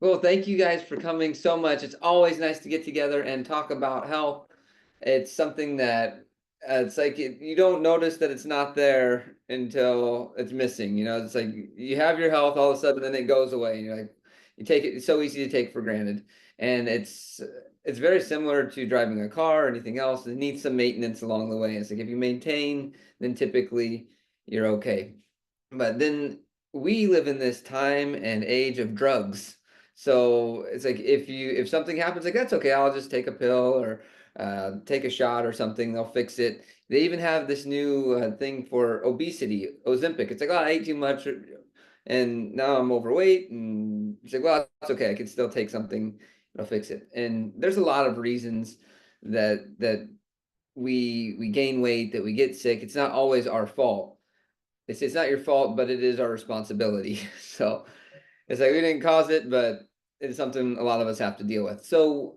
Well, thank you guys for coming so much. It's always nice to get together and talk about health. It's something that it's like you don't notice that it's not there until it's missing. It's like you have your health all of a sudden, and then it goes away. And you're like, you take it. It's so easy to take for granted, and it's very similar to driving a car or anything else. It needs some maintenance along the way. It's like if you maintain, then typically you're okay. But then we live in this time and age of drugs. So it's like if something happens, like that's okay, I'll just take a pill or take a shot or something, they'll fix it. They even have this new thing for obesity, Ozempic. It's like, oh, I ate too much and now I'm overweight. And it's like, well, it's okay, I can still take something, it'll fix it. And there's a lot of reasons that we gain weight, that we get sick. It's not always our fault. It's not your fault, but it is our responsibility. So it's like we didn't cause it, but it's something a lot of us have to deal with. So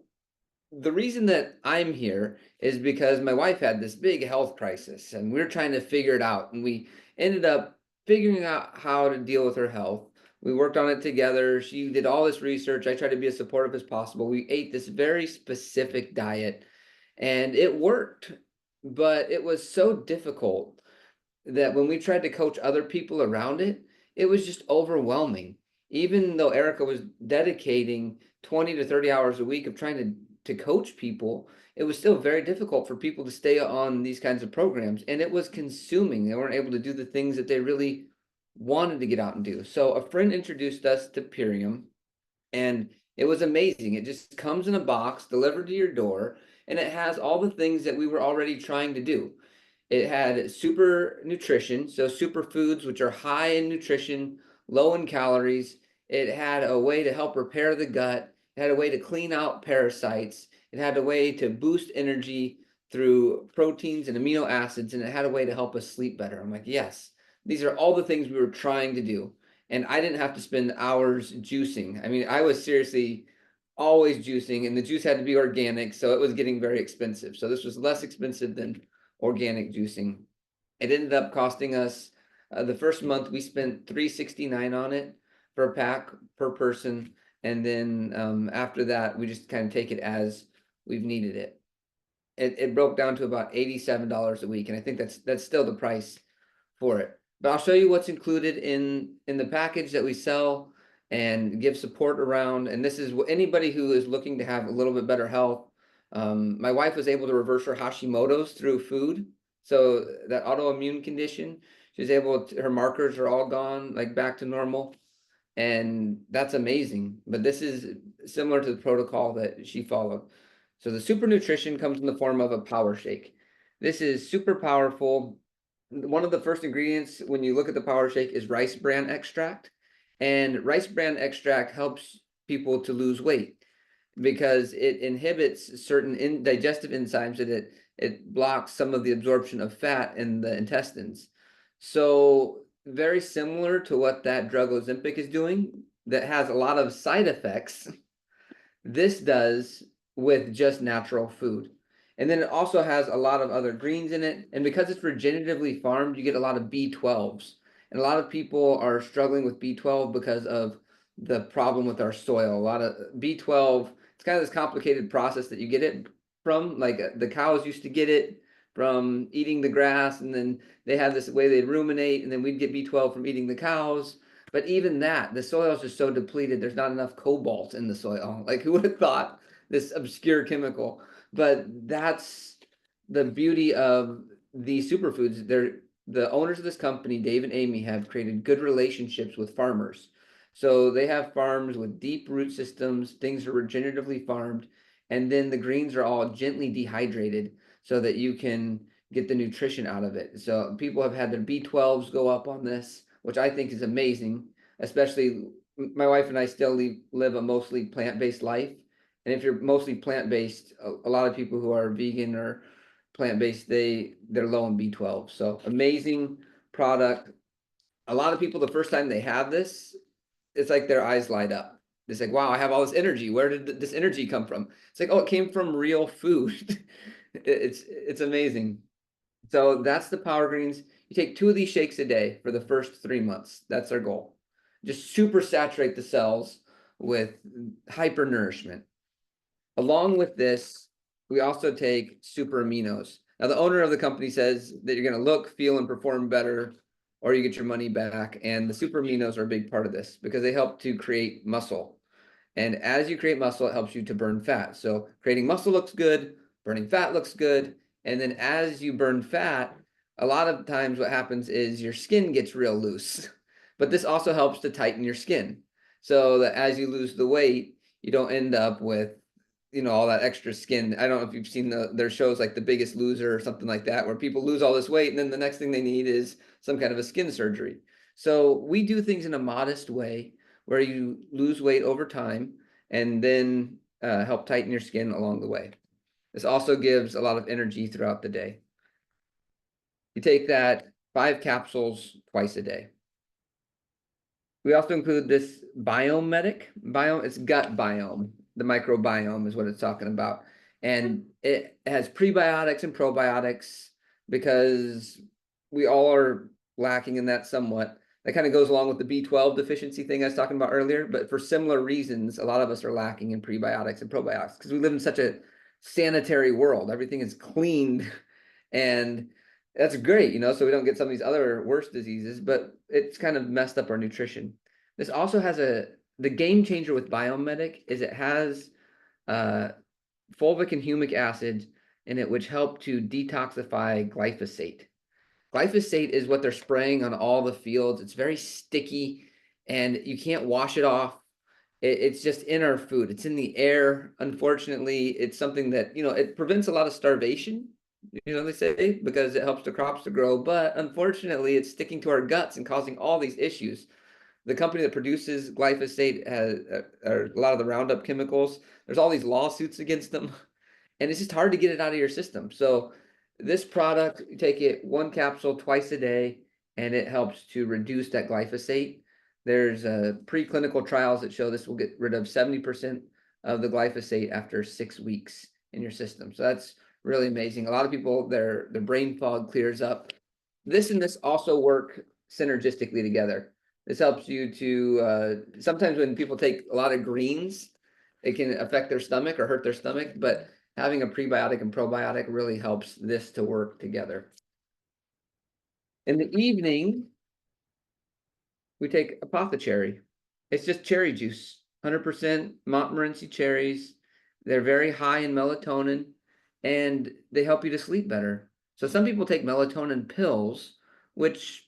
the reason that I'm here is because my wife had this big health crisis and we are trying to figure it out. And we ended up figuring out how to deal with her health. We worked on it together. She did all this research. I tried to be as supportive as possible. We ate this very specific diet and it worked, but it was so difficult that when we tried to coach other people around it, it was just overwhelming. Even though Erica was dedicating 20 to 30 hours a week of trying to coach people, it was still very difficult for people to stay on these kinds of programs. And it was consuming. They weren't able to do the things that they really wanted to get out and do. So a friend introduced us to Purium, and it was amazing. It just comes in a box delivered to your door, and it has all the things that we were already trying to do. It had super nutrition, so superfoods, which are high in nutrition, low in calories. It had a way to help repair the gut. It had a way to clean out parasites. It had a way to boost energy through proteins and amino acids, and it had a way to help us sleep better. I'm like, yes, these are all the things we were trying to do. And I didn't have to spend hours juicing. I mean, I was seriously always juicing, and the juice had to be organic, so it was getting very expensive. So this was less expensive than organic juicing. It ended up costing us the first month we spent $3.69 on it for a pack per person, and then after that we just kind of take it as we've needed it. It broke down to about $87 a week, and I think that's still the price for it. But I'll show you what's included in the package that we sell and give support around. And this is anybody who is looking to have a little bit better health. My wife was able to reverse her Hashimotos through food. So that autoimmune condition, she's able to, her markers are all gone, like back to normal. And that's amazing. But this is similar to the protocol that she followed. So the super nutrition comes in the form of a power shake. This is super powerful. One of the first ingredients when you look at the power shake is rice bran extract. And rice bran extract helps people to lose weight because it inhibits certain digestive enzymes that it blocks some of the absorption of fat in the intestines. So very similar to what that drug Ozempic is doing that has a lot of side effects. This does with just natural food. And then it also has a lot of other greens in it. And because it's regeneratively farmed, you get a lot of B12s. And a lot of people are struggling with B12 because of the problem with our soil. A lot of B12, it's kind of this complicated process that you get it from. Like the cows used to get it from eating the grass, and then they have this way they ruminate, and then we'd get B12 from eating the cows. But even that, the soil is just so depleted, there's not enough cobalt in the soil. Like, who would have thought this obscure chemical? But that's the beauty of these superfoods. The owners of this company, Dave and Amy, have created good relationships with farmers. So they have farms with deep root systems, things are regeneratively farmed, and then the greens are all gently dehydrated so that you can get the nutrition out of it. So people have had their B12s go up on this, which I think is amazing, especially my wife and I still live a mostly plant-based life. And if you're mostly plant-based, a lot of people who are vegan or plant-based, they're low in B12. So amazing product. A lot of people, the first time they have this, it's like their eyes light up. It's like, wow, I have all this energy. Where did this energy come from? It's like, oh, it came from real food. It's amazing. So that's the power greens. You take 2 of these shakes a day for the first 3 months. That's our goal. Just super saturate the cells with hypernourishment. Along with this, we also take super aminos. Now, the owner of the company says that you're going to look, feel, and perform better, or you get your money back. And the super aminos are a big part of this because they help to create muscle. And as you create muscle, it helps you to burn fat. So creating muscle looks good, burning fat looks good. And then as you burn fat, a lot of times what happens is your skin gets real loose. But this also helps to tighten your skin so that as you lose the weight, you don't end up with all that extra skin. I don't know if you've seen their shows like The Biggest Loser or something like that, where people lose all this weight and then the next thing they need is some kind of a skin surgery. So we do things in a modest way where you lose weight over time and then help tighten your skin along the way. This also gives a lot of energy throughout the day. You take that 5 capsules twice a day. We also include this biome medic. It's gut biome. The microbiome is what it's talking about. And it has prebiotics and probiotics because we all are lacking in that somewhat. That kind of goes along with the B12 deficiency thing I was talking about earlier. But for similar reasons, a lot of us are lacking in prebiotics and probiotics because we live in such a sanitary world. Everything is cleaned and that's great, so we don't get some of these other worse diseases, but it's kind of messed up our nutrition. This also has the game changer with Biomedic is it has fulvic and humic acid in it, which help to detoxify glyphosate. Glyphosate is what they're spraying on all the fields. It's very sticky and you can't wash it off. It's just in our food. It's in the air. Unfortunately, it's something that, it prevents a lot of starvation, they say, because it helps the crops to grow. But unfortunately, it's sticking to our guts and causing all these issues. The company that produces glyphosate has a lot of the Roundup chemicals. There's all these lawsuits against them, and it's just hard to get it out of your system. So this product, you take it 1 capsule twice a day, and it helps to reduce that glyphosate. There's preclinical trials that show this will get rid of 70% of the glyphosate after 6 weeks in your system. So that's really amazing. A lot of people, their brain fog clears up. This and this also work synergistically together. This helps you to, sometimes when people take a lot of greens, it can affect their stomach or hurt their stomach, but having a prebiotic and probiotic really helps this to work together. In the evening, we take apothecary. It's just cherry juice, 100% Montmorency cherries. They're very high in melatonin and they help you to sleep better. So some people take melatonin pills, which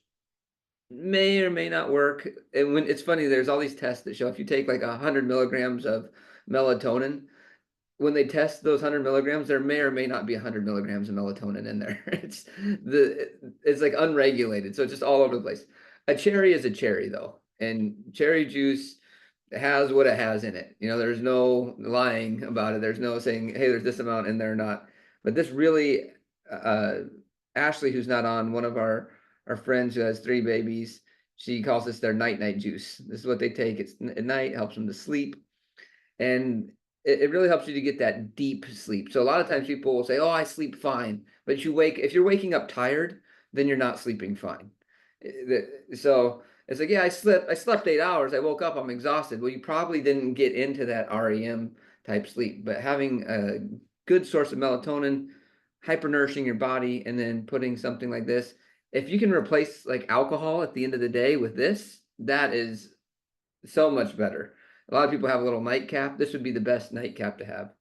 may or may not work. And when it's funny, there's all these tests that show if you take like 100 milligrams of melatonin, when they test those 100 milligrams, there may or may not be 100 milligrams of melatonin in there. It's like unregulated, so it's just all over the place. A cherry is a cherry though, and cherry juice has what it has in it. There's no lying about it. There's no saying, hey, there's this amount in there or not. But this really, Ashley, who's not on, one of our friends who has 3 babies, she calls this their night juice. This is what they take. It's at night, helps them to sleep. And it really helps you to get that deep sleep. So a lot of times people will say, oh, I sleep fine. But if you're waking up tired, then you're not sleeping fine. So it's like, yeah, I slept 8 hours. I woke up, I'm exhausted. Well, you probably didn't get into that REM type sleep, but having a good source of melatonin, hypernourishing your body, and then putting something like this, if you can replace like alcohol at the end of the day with this, that is so much better. A lot of people have a little nightcap. This would be the best nightcap to have.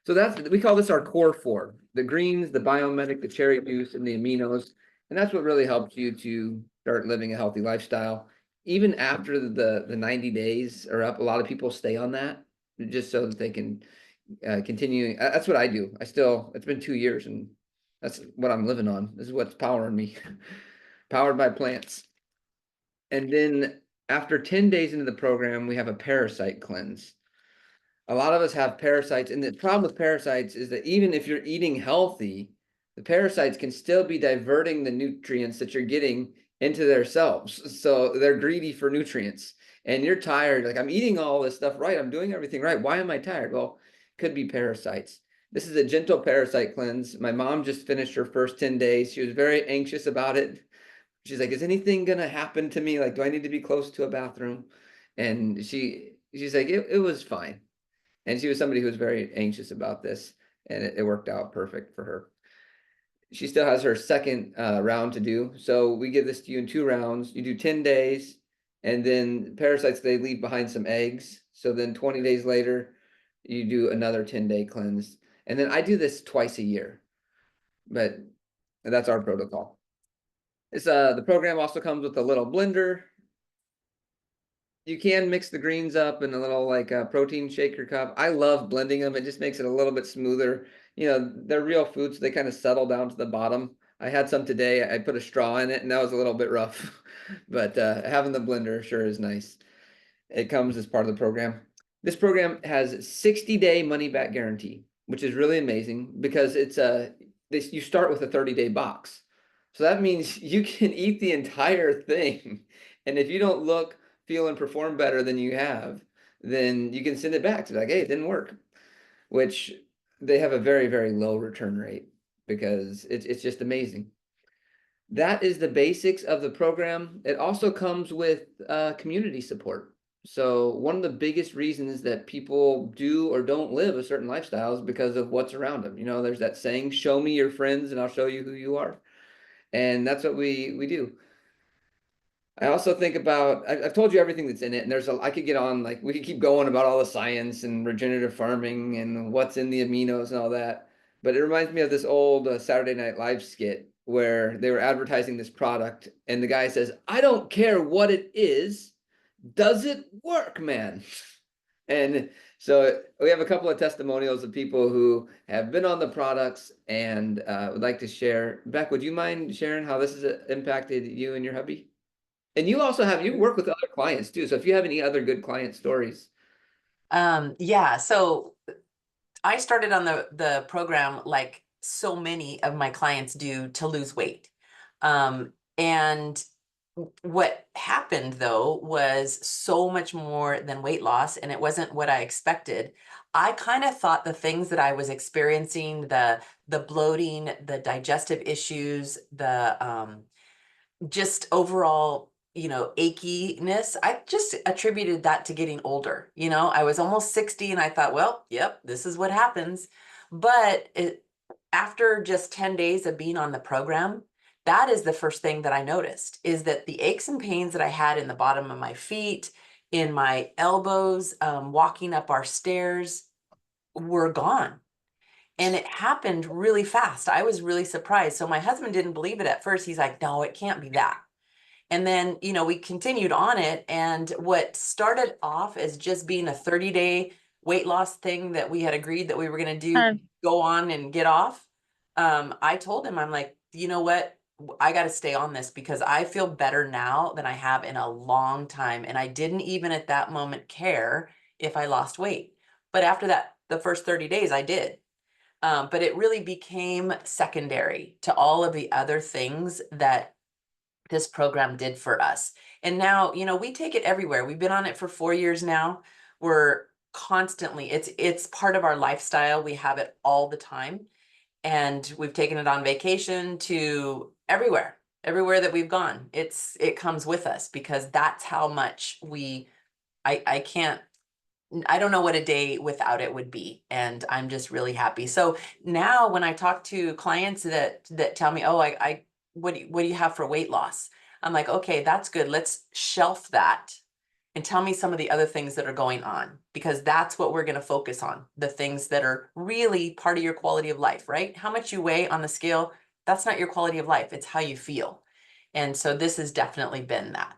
So we call this our core 4: the greens, the biomedic, the cherry juice, and the aminos. And that's what really helps you to start living a healthy lifestyle. Even after the 90 days are up, a lot of people stay on that just so that they can continue. That's what I do. It's been 2 years and that's what I'm living on. This is what's powering me, powered by plants. And then after 10 days into the program, we have a parasite cleanse. A lot of us have parasites, and the problem with parasites is that even if you're eating healthy, the parasites can still be diverting the nutrients that you're getting into their cells. So they're greedy for nutrients. And you're tired, like, I'm eating all this stuff right, I'm doing everything right. Why am I tired? Well, could be parasites. This is a gentle parasite cleanse. My mom just finished her first 10 days. She was very anxious about it. She's like, is anything gonna happen to me? Like, do I need to be close to a bathroom? And she's like, it was fine. And she was somebody who was very anxious about this, and it worked out perfect for her. She still has her second round to do. So we give this to you in 2 rounds. You do 10 days, and then parasites, they leave behind some eggs. So then 20 days later, you do another 10-day cleanse. And then I do this twice a year, but that's our protocol. It's the program also comes with a little blender. You can mix the greens up in a little like a protein shaker cup. I love blending them. It just makes it a little bit smoother. You know, they're real foods, so they kind of settle down to the bottom. I had some today. I put a straw in it, and that was a little bit rough. But having the blender sure is nice. It comes as part of the program. This program has 60-day money back guarantee, which is really amazing because it's you start with a 30-day box. So that means you can eat the entire thing. And if you don't look, feel, and perform better than you have, then you can send it back to like, hey, it didn't work, which they have a very, very low return rate because it's just amazing. That is the basics of the program. It also comes with community support. So one of the biggest reasons that people do or don't live a certain lifestyle is because of what's around them. You know, there's that saying, show me your friends and I'll show you who you are. And that's what we do. I also think about, I've told you everything that's in it, and I could get on, like, we could keep going about all the science and regenerative farming and what's in the aminos and all that. But it reminds me of this old Saturday Night Live skit where they were advertising this product, and the guy says, I don't care what it is, does it work, man? And so we have a couple of testimonials of people who have been on the products and would like to share. Bec, would you mind sharing how this has impacted you and your hubby? And you also you work with other clients too. So if you have any other good client stories. Yeah, so I started on the program like so many of my clients do to lose weight. And what happened though was so much more than weight loss, and it wasn't what I expected. I kind of thought the things that I was experiencing, the bloating, the digestive issues, the just overall, achiness, I just attributed that to getting older. I was almost 60 and I thought, well, yep, this is what happens. But after just 10 days of being on the program, that is the first thing that I noticed, is that the aches and pains that I had in the bottom of my feet, in my elbows, walking up our stairs, were gone. And it happened really fast. I was really surprised. So my husband didn't believe it at first. He's like, no, it can't be that. And then, we continued on it. And what started off as just being a 30-day weight loss thing that we had agreed that we were going to do, go on and get off. I told him, I'm like, you know what? I got to stay on this because I feel better now than I have in a long time. And I didn't even at that moment care if I lost weight. But after that, the first 30 days, I did. But it really became secondary to all of the other things that this program did for us. And now, we take it everywhere. We've been on it for 4 years now. We're constantly, it's part of our lifestyle. We have it all the time. And we've taken it on vacation to everywhere that we've gone. It comes with us because that's how much I don't know what a day without it would be. And I'm just really happy. So now when I talk to clients that tell me, oh, what do you have for weight loss? I'm like, okay, that's good. Let's shelf that and tell me some of the other things that are going on, because that's what we're going to focus on. The things that are really part of your quality of life, right? How much you weigh on the scale, that's not your quality of life. It's how you feel. And so this has definitely been that.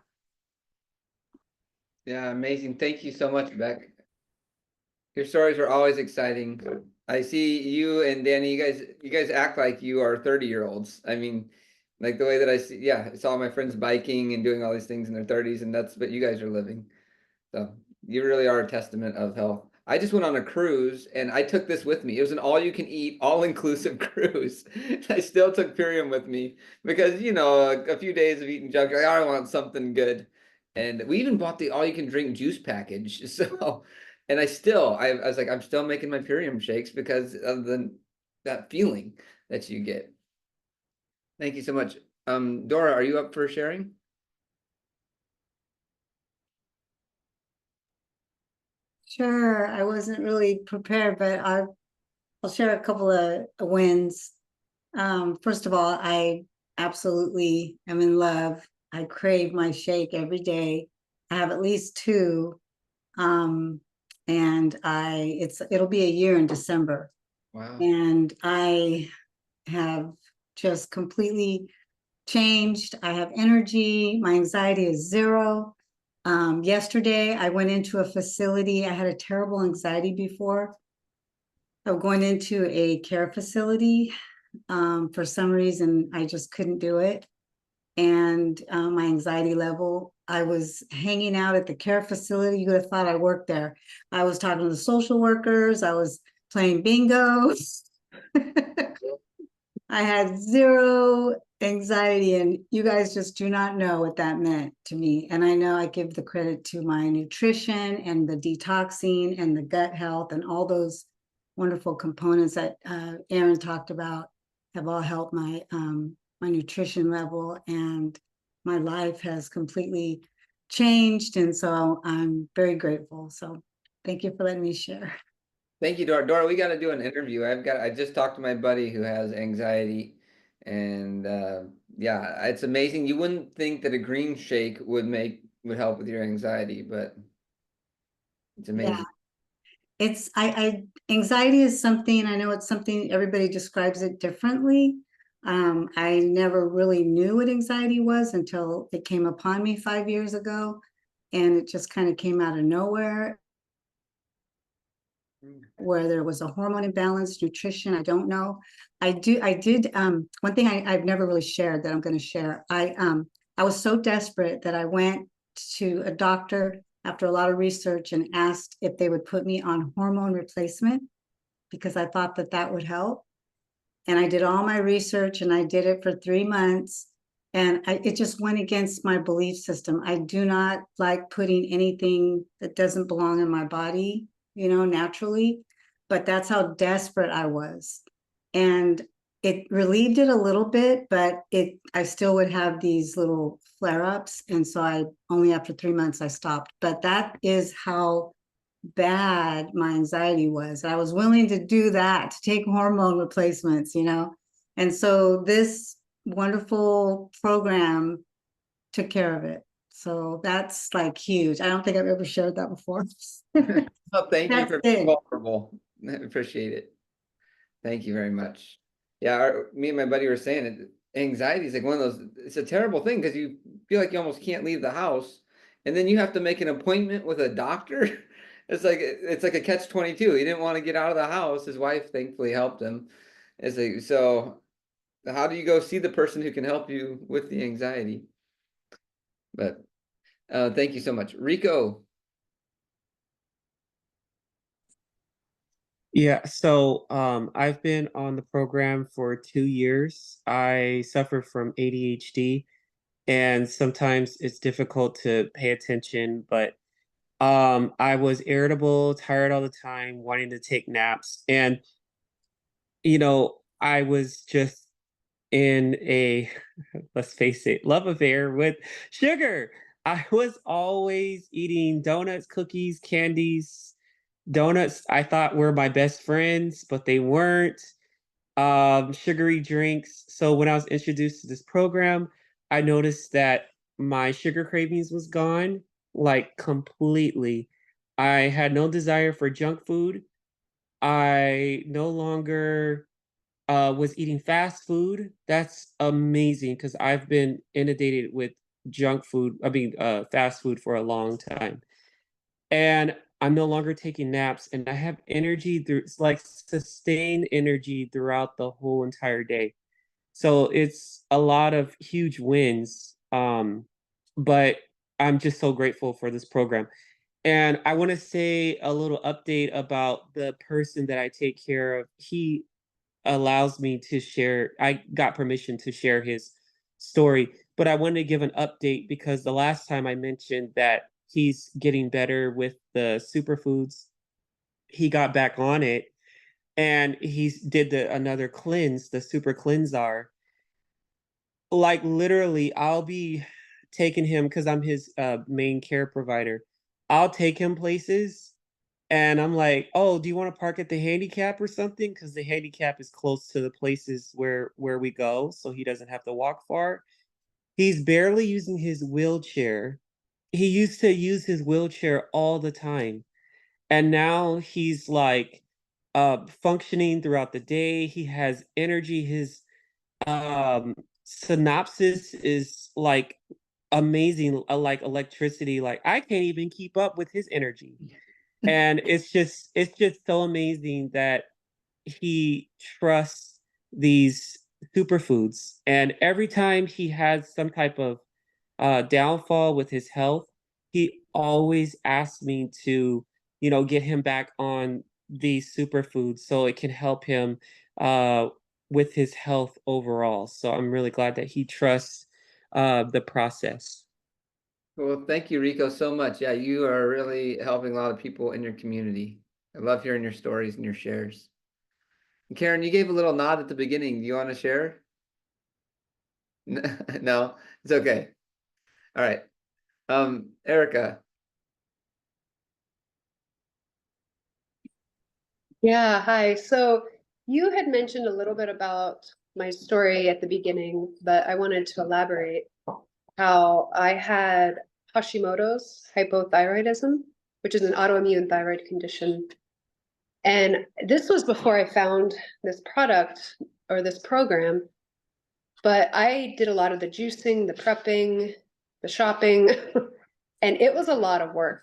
Yeah, amazing. Thank you so much, Bec. Your stories are always exciting. I see you and Danny, you guys act like you are 30-year-olds. I mean, like the way that I see, yeah, I saw my friends biking and doing all these things in their 30s, and that's what you guys are living. So you really are a testament of health. I just went on a cruise and I took this with me. It was an all-you-can-eat, all-inclusive cruise. I still took Purium with me because, a few days of eating junk, like, I want something good. And we even bought the all-you-can-drink juice package. So, and I was like, I'm still making my Purium shakes because of that feeling that you get. Thank you so much. Dora, are you up for sharing? Sure. I wasn't really prepared, but I'll share a couple of wins. First of all, I absolutely am in love. I crave my shake every day. I have at least two. Um, and it'll be a year in December. Wow. And I have just completely changed. I have energy. My anxiety is zero. Yesterday, I went into a facility. I had a terrible anxiety before. I'm going into a care facility. For some reason, I just couldn't do it. And my anxiety level, I was hanging out at the care facility. You would have thought I worked there. I was talking to the social workers. I was playing bingo. I had zero anxiety, and you guys just do not know what that meant to me. And I know I give the credit to my nutrition and the detoxing and the gut health and all those wonderful components that Aaron talked about have all helped my nutrition level, and my life has completely changed. And so I'm very grateful. So thank you for letting me share. Thank you, Dora. Dora, we got to do an interview. I just talked to my buddy who has anxiety, and yeah, it's amazing. You wouldn't think that a green shake would help with your anxiety, but it's Yeah, amazing. I anxiety is something, I know it's something everybody describes it differently. I never really knew what anxiety was until it came upon me 5 years ago, and it just kind of came out of nowhere, where there was a hormone imbalance, nutrition, I don't know. I did one thing I've never really shared that I'm going to share. I was so desperate that I went to a doctor after a lot of research and asked if they would put me on hormone replacement because I thought that that would help. And I did all my research and I did it for 3 months. And it just went against my belief system. I do not like putting anything that doesn't belong in my body, naturally. But that's how desperate I was. And it relieved it a little bit, but I still would have these little flare-ups. And so I only after 3 months I stopped. But that is how bad my anxiety was. I was willing to do that, to take hormone replacements. And so this wonderful program took care of it. So that's like huge. I don't think I've ever shared that before. Well, thank you That's for being big. vulnerable. I appreciate it. Thank you very much. Yeah, me and my buddy were saying it. Anxiety is like one of those, it's a terrible thing because you feel like you almost can't leave the house. And then you have to make an appointment with a doctor. It's like a catch 22. He didn't want to get out of the house. His wife thankfully helped him. It's like, so how do you go see the person who can help you with the anxiety? But thank you so much. Reeco. Yeah, so I've been on the program for 2 years. I suffer from ADHD, and sometimes it's difficult to pay attention, but I was irritable, tired all the time, wanting to take naps, and I was just in a let's face it, love affair with sugar. I was always eating donuts, cookies, candies. Donuts I thought were my best friends, but they weren't. Sugary drinks. So when I was introduced to this program, I noticed that my sugar cravings was gone, like completely. I had no desire for junk food. I no longer was eating fast food. That's amazing because I've been inundated with fast food for a long time. And I'm no longer taking naps, and I have energy through it's like sustained energy throughout the whole entire day. So it's a lot of huge wins. But I'm just so grateful for this program. And I want to say a little update about the person that I take care of. He allows me to share, I got permission to share his story, but I wanted to give an update because the last time I mentioned that he's getting better with the superfoods, he got back on it and he's did another cleanse, the super cleansar. Like literally, I'll be taking him because I'm his main care provider. I'll take him places And I'm like, "Oh, do you wanna park at the handicap or something? Because the handicap is close to the places where we go, so he doesn't have to walk far." He's barely using his wheelchair. He used to use his wheelchair all the time, and now he's, like, functioning throughout the day, he has energy, his, synopsis is, like, amazing, like electricity, like, I can't even keep up with his energy. And it's just so amazing that he trusts these superfoods. And every time he has some type of downfall with his health, he always asks me to, get him back on these superfoods so it can help him uh, with his health overall. So I'm really glad that he trusts the process. Well, thank you, Reeco, so much. Yeah, you are really helping a lot of people in your community. I love hearing your stories and your shares. And Karen, you gave a little nod at the beginning. Do you want to share? No, it's okay. All right. Erica. Yeah, hi. So you had mentioned a little bit about my story at the beginning, but I wanted to elaborate how I had Hashimoto's hypothyroidism, which is an autoimmune thyroid condition. And this was before I found this product or this program, but I did a lot of the juicing, the prepping, the shopping, and it was a lot of work,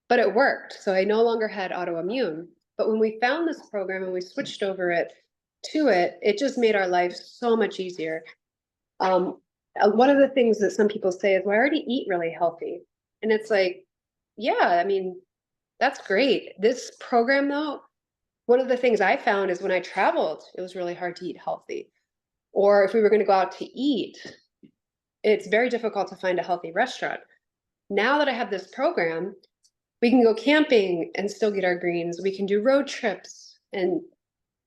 but it worked. So I no longer had autoimmune. But when we found this program and we switched over to it, it just made our life so much easier. One of the things that some people say is, well, I already eat really healthy. And it's like, yeah, I mean, that's great. This program though, one of the things I found is when I traveled, it was really hard to eat healthy. Or if we were going to go out to eat, it's very difficult to find a healthy restaurant. Now that I have this program, we can go camping and still get our greens. We can do road trips and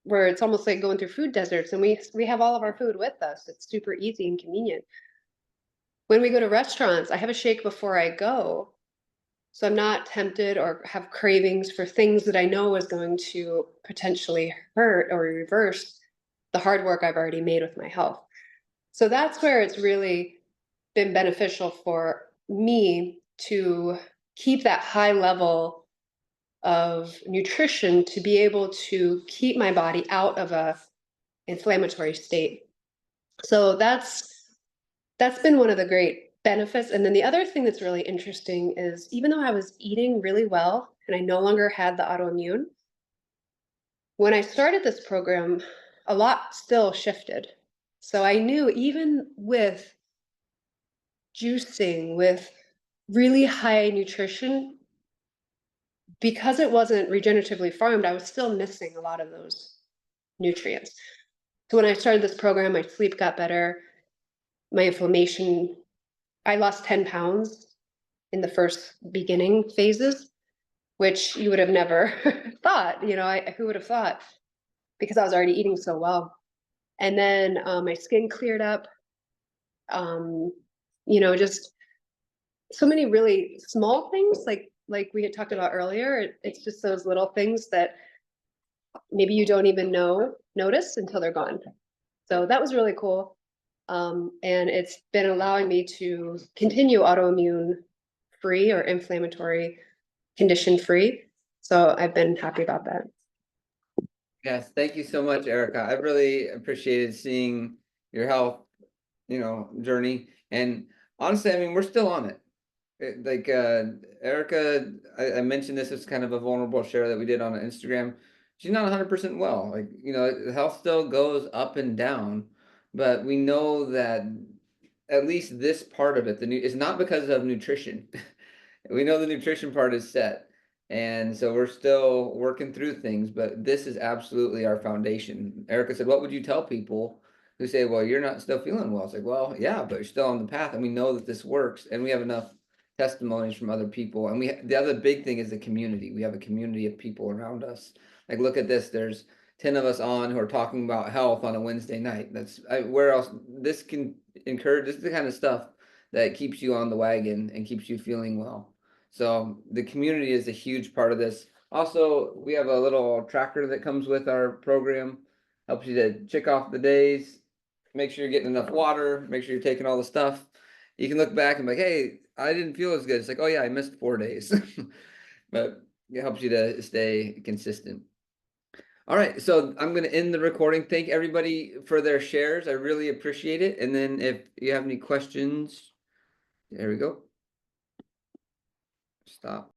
where it's almost like going through food deserts and we have all of our food with us. It's super easy and convenient. When we go to restaurants, I have a shake before I go. So I'm not tempted or have cravings for things that I know is going to potentially hurt or reverse the hard work I've already made with my health. So that's where it's really been beneficial for me to keep that high level of nutrition to be able to keep my body out of a inflammatory state. So that's been one of the great benefits. And then the other thing that's really interesting is even though I was eating really well and I no longer had the autoimmune, when I started this program, a lot still shifted. So I knew even with juicing, with really high nutrition, because it wasn't regeneratively farmed, I was still missing a lot of those nutrients. So when I started this program, my sleep got better, my inflammation, I lost 10 pounds in the first beginning phases, which you would have never thought, who would have thought? Because I was already eating so well. And then my skin cleared up, just so many really small things like we had talked about earlier. It's just those little things that maybe you don't even notice until they're gone. So that was really cool. And it's been allowing me to continue autoimmune free or inflammatory condition free. So I've been happy about that. Yes, thank you so much, Erica. I really appreciated seeing your health, journey. And honestly, I mean, we're still on it. Like Erica, I mentioned this as kind of a vulnerable share that we did on Instagram. She's not 100% well. Like, health still goes up and down, but we know that at least this part of it, is not because of nutrition. We know the nutrition part is set. And so we're still working through things, but this is absolutely our foundation. Erica said, what would you tell people who say, well, you're not still feeling well? It's like, well, yeah, but you're still on the path and we know that this works and we have enough testimonies from other people. And the other big thing is the community. We have a community of people around us. Like, look at this. There's 10 of us on who are talking about health on a Wednesday night. Where else this can encourage. This is the kind of stuff that keeps you on the wagon and keeps you feeling well. So the community is a huge part of this. Also, we have a little tracker that comes with our program, helps you to check off the days, make sure you're getting enough water, make sure you're taking all the stuff. You can look back and be like, hey, I didn't feel as good. It's like, oh yeah, I missed 4 days. But it helps you to stay consistent. All right, so I'm going to end the recording. Thank everybody for their shares. I really appreciate it. And then if you have any questions, there we go. Stop.